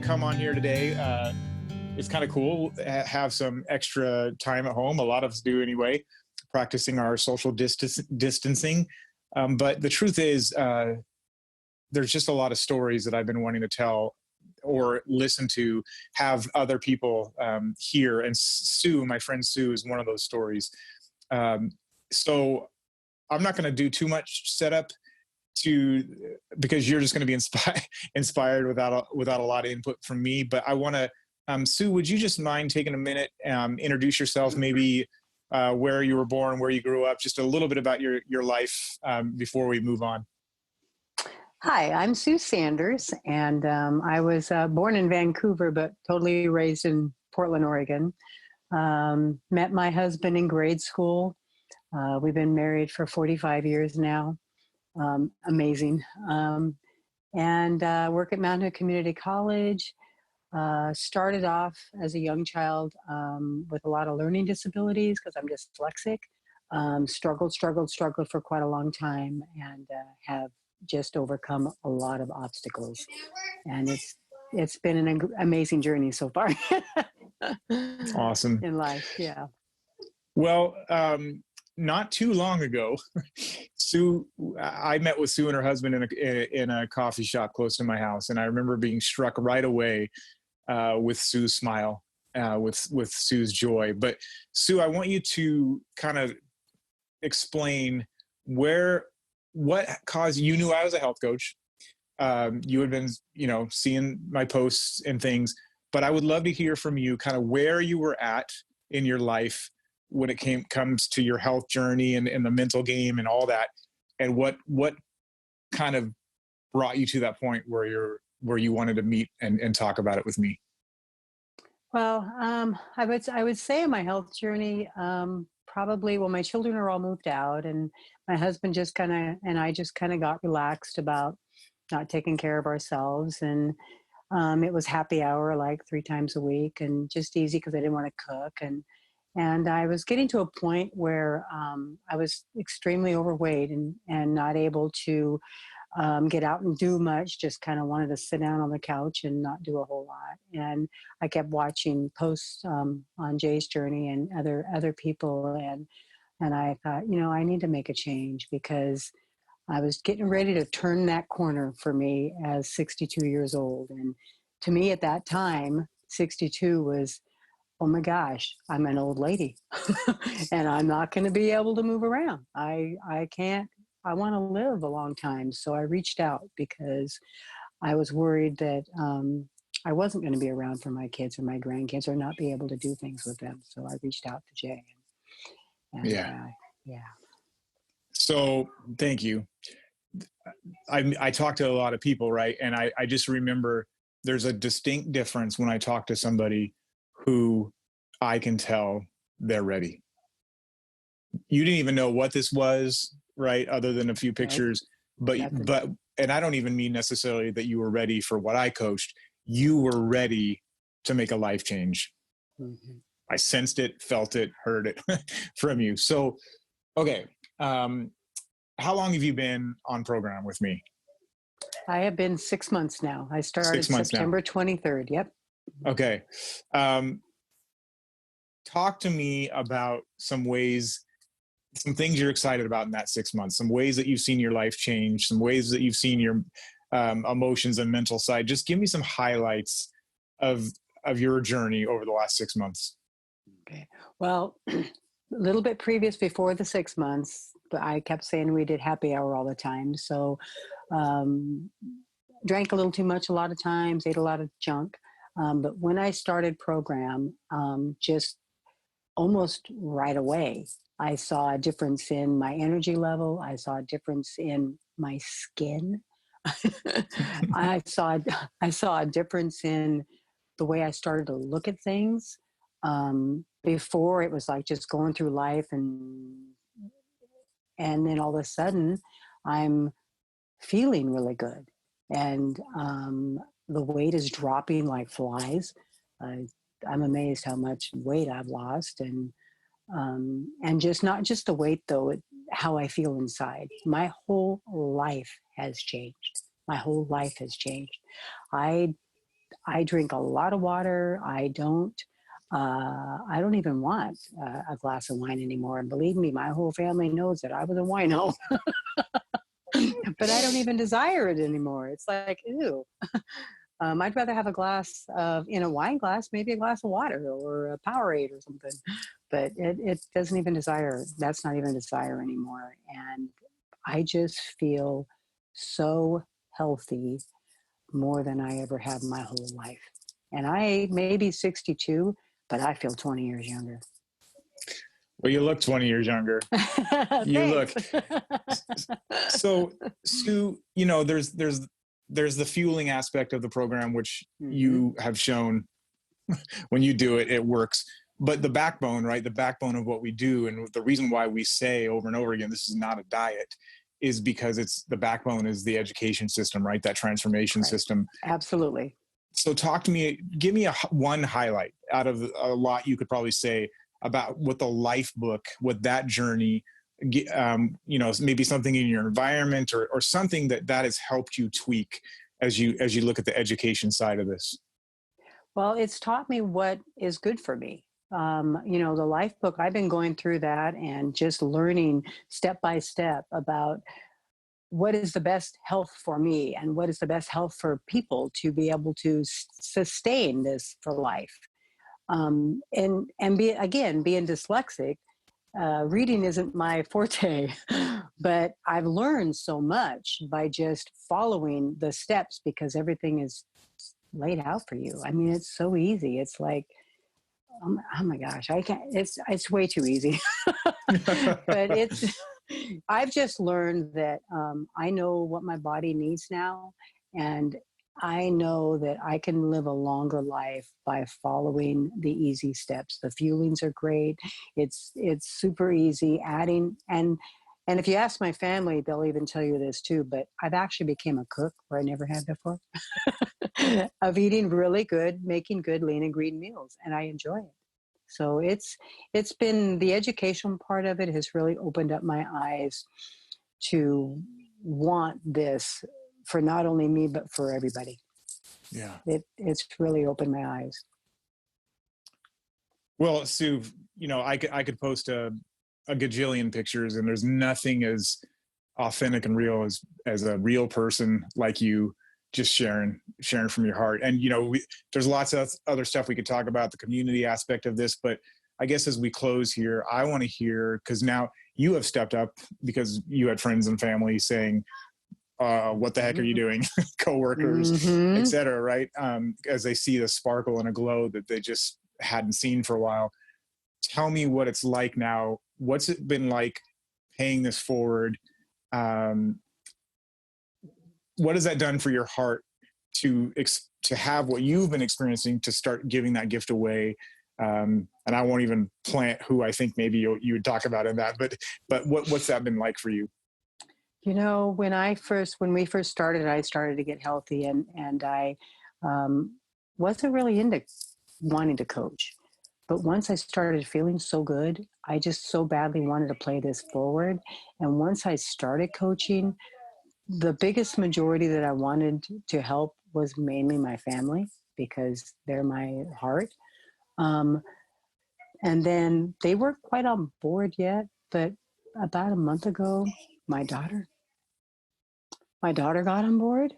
come on here today. It's kind of cool. Have some extra time at home. A lot of us do anyway, practicing our social distancing. But the truth is, there's just a lot of stories that I've been wanting to tell or listen to, have other people hear. And Sue, my friend Sue, is one of those stories. So I'm not going to do too much setup because you're just going to be inspired without a lot of input from me. But I want to, Sue, would you just mind taking a minute, introduce yourself, maybe where you were born, where you grew up, just a little bit about your life before we move on. Hi, I'm Sue Sanders, and I was born in Vancouver, but totally raised in Portland, Oregon. Met my husband in grade school. We've been married for 45 years now. Amazing. And work at Mountain Hood Community College. Started off as a young child with a lot of learning disabilities because I'm dyslexic. Struggled for quite a long time, and have just overcome a lot of obstacles. And it's been an amazing journey so far. Awesome. In life, yeah. Well, not too long ago, I met with Sue and her husband in a coffee shop close to my house. And I remember being struck right away with Sue's smile, with Sue's joy. But Sue, I want you to kind of explain what caused, you knew I was a health coach. You had been, seeing my posts and things, but I would love to hear from you kind of where you were at in your life when it comes to your health journey and the mental game and all that. And what kind of brought you to that point where you wanted to meet and talk about it with me? Well, I would say in my health journey, probably, my children are all moved out, and my husband and I just kind of got relaxed about not taking care of ourselves. And it was happy hour like 3 times a week, and just easy because I didn't want to cook. And I was getting to a point where I was extremely overweight and not able to get out and do much, just kind of wanted to sit down on the couch and not do a whole lot. And I kept watching posts on Jay's journey and other people. And I thought, I need to make a change, because I was getting ready to turn that corner for me as 62 years old. And to me at that time, 62 was, oh my gosh, I'm an old lady and I'm not going to be able to move around. I can't. I want to live a long time. So I reached out because I was worried that I wasn't going to be around for my kids or my grandkids, or not be able to do things with them. So I reached out to Jay. Yeah. Yeah. So thank you. I talk to a lot of people, right? And I just remember there's a distinct difference when I talk to somebody who I can tell they're ready. You didn't even know what this was, right? Other than a few pictures, but and I don't even mean necessarily that you were ready for what I coached. You were ready to make a life change. Mm-hmm. I sensed it, felt it, heard it from you. So, okay. How long have you been on program with me? I have been 6 months now. I started September 23rd. Yep. Okay. Talk to me about some things you're excited about in that 6 months, some ways that you've seen your life change, some ways that you've seen your emotions and mental side. Just give me some highlights of your journey over the last 6 months. Okay. Well, a little bit before the 6 months, but I kept saying we did happy hour all the time. So drank a little too much a lot of times, ate a lot of junk. But when I started program, just almost right away, I saw a difference in my energy level. I saw a difference in my skin. I saw a difference in the way I started to look at things. Before, it was like just going through life, and then all of a sudden I'm feeling really good. And the weight is dropping like flies. I'm amazed how much weight I've lost, and just not just the weight though, how I feel inside. My whole life has changed. My whole life has changed. I drink a lot of water. I don't even want a glass of wine anymore. And believe me, my whole family knows that I was a wino, but I don't even desire it anymore. It's like, ew. I'd rather have a glass of, in a wine glass, maybe a glass of water or a Powerade or something. But it doesn't even desire, that's not even a desire anymore. And I just feel so healthy more than I ever have my whole life. And I may be 62, but I feel 20 years younger. Well, you look 20 years younger. You look. So, Sue, you know, there's the fueling aspect of the program, which you have shown when you do it, it works. But the backbone, right? The backbone of what we do, and the reason why we say over and over again, this is not a diet, is because it's the backbone is the education system, right? That transformation system. Absolutely. So talk to me, give me one highlight out of a lot you could probably say about what the life book, what that journey, you know, maybe something in your environment or something that has helped you tweak as you look at the education side of this. Well, it's taught me what is good for me. You know, the life book, I've been going through that and just learning step by step about what is the best health for me and what is the best health for people to be able to sustain this for life. And being dyslexic, reading isn't my forte, but I've learned so much by just following the steps because everything is laid out for you. I mean, it's so easy. It's like, oh my gosh, I can't, it's way too easy. But I've just learned that I know what my body needs now. And I know that I can live a longer life by following the easy steps. The fuelings are great. It's super easy adding. And if you ask my family, they'll even tell you this too, but I've actually became a cook where I never had before of eating really good, making good lean and green meals. And I enjoy it. So it's been, the education part of it has really opened up my eyes to want this for not only me, but for everybody. Yeah. It's really opened my eyes. Well, Sue, you know, I could post a gajillion pictures and there's nothing as authentic and real as a real person like you just sharing from your heart. And, you know, there's lots of other stuff we could talk about, the community aspect of this, but I guess as we close here, I want to hear, because now you have stepped up because you had friends and family saying, what the heck are you doing? Coworkers, et cetera, right? As they see the sparkle and a glow that they just hadn't seen for a while. Tell me what it's like now. What's it been like paying this forward? What has that done for your heart to have what you've been experiencing, to start giving that gift away? And I won't even plant who I think maybe you would talk about in that, but what's that been like for you? You know, when we first started, I started to get healthy and I wasn't really into wanting to coach. But once I started feeling so good, I just so badly wanted to play this forward. And once I started coaching, the biggest majority that I wanted to help was mainly my family because they're my heart. And then they weren't quite on board yet, but about a month ago, my daughter got on board,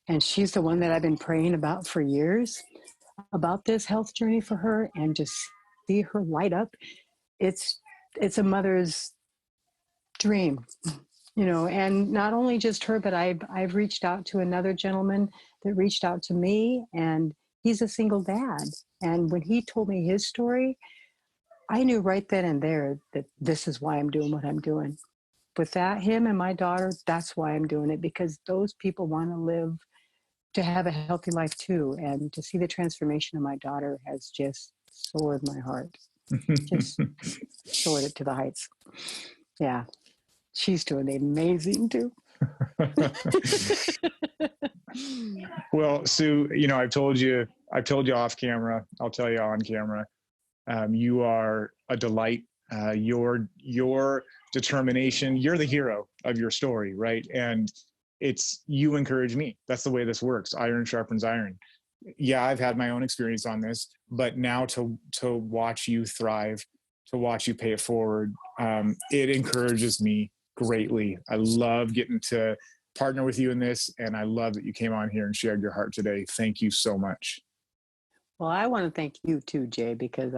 and she's the one that I've been praying about for years, about this health journey for her, and just see her light up. It's a mother's dream, you know, and not only just her, but I've reached out to another gentleman that reached out to me, and he's a single dad. And when he told me his story, I knew right then and there that this is why I'm doing what I'm doing. With that, him and my daughter, that's why I'm doing it, because those people want to have a healthy life too. And to see the transformation of my daughter has just soared my heart, just soared it to the heights. Yeah. She's doing amazing too. Well, Sue, you know, I've told you off camera, I'll tell you on camera. You are a delight. Your determination, you're the hero of your story, right? And you encourage me. That's the way this works. Iron sharpens iron. yeah, I've had my own experience on this, but now to watch you thrive, to watch you pay it forward, it encourages me greatly. I love getting to partner with you in this, and I love that you came on here and shared your heart today. Thank you so much. Well, I want to thank you too, Jay, because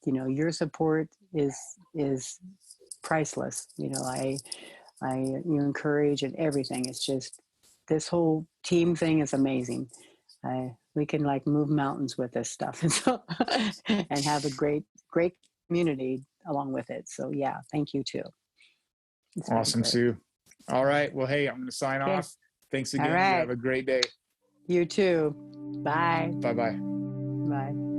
your support is priceless. You encourage and everything. It's just this whole team thing is amazing. We can like move mountains with this stuff, and so and have a great community along with it. So yeah, thank you too. It's really Awesome, great. Sue. All right. Well, hey, I'm going to sign Okay. off. Thanks All again. You right. have a great day. You too. Bye. Bye bye. Bye.